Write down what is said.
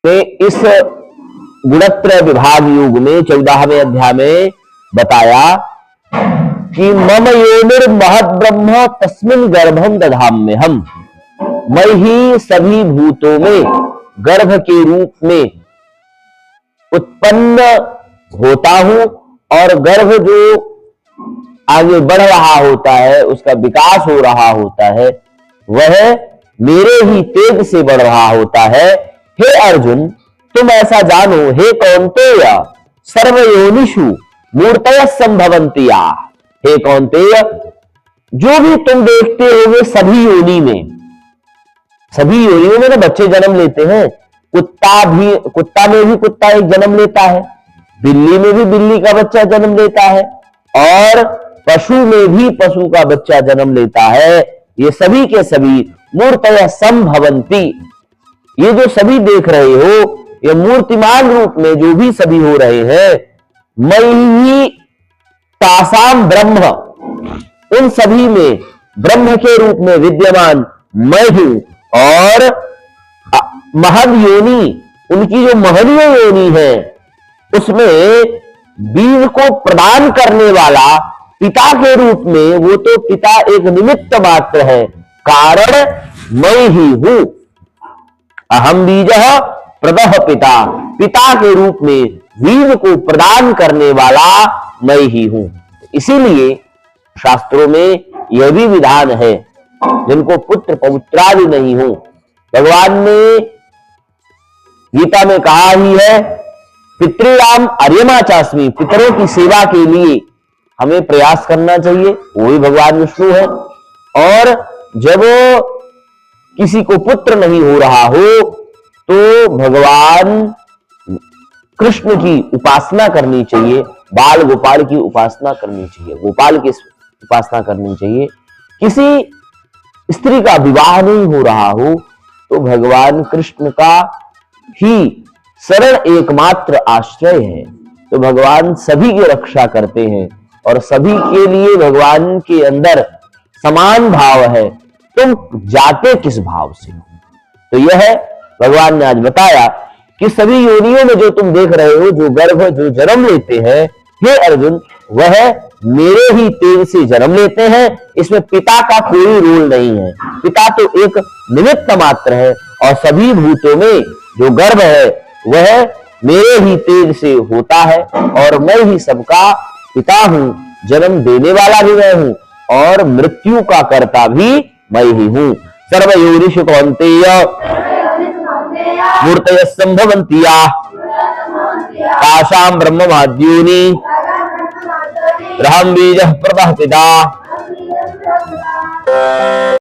के इस गुणत्रय विभाग योग में 14वें अध्याय में बताया कि मम योनिर महद ब्रह्म तस्मिन गर्भम दधाम्यहम्, मैं ही सभी भूतों में गर्भ के रूप में उत्पन्न होता हूं और गर्भ जो आगे बढ़ रहा होता है, उसका विकास हो रहा होता है, वह मेरे ही तेज से बढ़ रहा होता है। हे अर्जुन, तुम ऐसा जानो, हे कौन्तेय, सर्वयोनिषु मूर्तयः संभवन्ति। हे कौन्तेय, जो भी तुम देखते होगे सभी योनि में, सभी योनियों में ना बच्चे जन्म लेते हैं। कुत्ता में भी कुत्ता एक जन्म लेता है, बिल्ली में भी बिल्ली का बच्चा जन्म लेता है, और पशु में भी पशु का बच्चा जन्म लेता है। ये सभी के सभी मूर्तयः संभवन्ति। ये जो सभी देख रहे हो, ये मूर्तिमान रूप में जो भी सभी हो रहे हैं, मैं ही तासाम ब्रह्म, उन सभी में ब्रह्म के रूप में विद्यमान मैं हूं। और महद योनि, उनकी जो महनीय योनि है, उसमें बीज को प्रदान करने वाला पिता के रूप में, वो तो पिता एक निमित्त मात्र है, कारण मैं ही हूं। अहम बीजः प्रदः पिता, पिता के रूप में बीज को प्रदान करने वाला मैं ही हूं। इसीलिए शास्त्रों में यह भी विधान है, जिनको पुत्र पौत्रादि नहीं हो, भगवान ने गीता में कहा ही है, पितृणाम अर्यमा चास्मि, पितरों की सेवा के लिए हमें प्रयास करना चाहिए। वो ही भगवान विष्णु है। और जब किसी को पुत्र नहीं हो रहा हो, तो भगवान कृष्ण की उपासना करनी चाहिए, बाल गोपाल की उपासना करनी चाहिए, गोपाल की उपासना करनी चाहिए। किसी स्त्री का विवाह नहीं हो रहा हो, तो भगवान कृष्ण का ही शरण एकमात्र आश्रय है। तो भगवान सभी की रक्षा करते हैं और सभी के लिए भगवान के अंदर समान भाव है। तुम जाते किस भाव से हो? तो यह भगवान ने आज बताया कि सभी योनियों में जो तुम देख रहे हो, जो गर्भ जो जन्म लेते हैं, हे अर्जुन, वह मेरे ही तेज से जन्म लेते हैं। इसमें पिता का कोई रोल नहीं है, पिता तो एक निमित्त मात्र है। और सभी भूतों में जो गर्भ है, वह मेरे ही तेज से होता है और मैं ही सबका पिता हूं। जन्म देने वाला भी मैं हूं और मृत्यु का कर्ता भी मैं ही हूं। सर्वयोनिषु कौन्तेय मूर्तयः संभवन्ति, तासाम ब्रह्म महद्योनि अहं बीजः प्रदः पिता।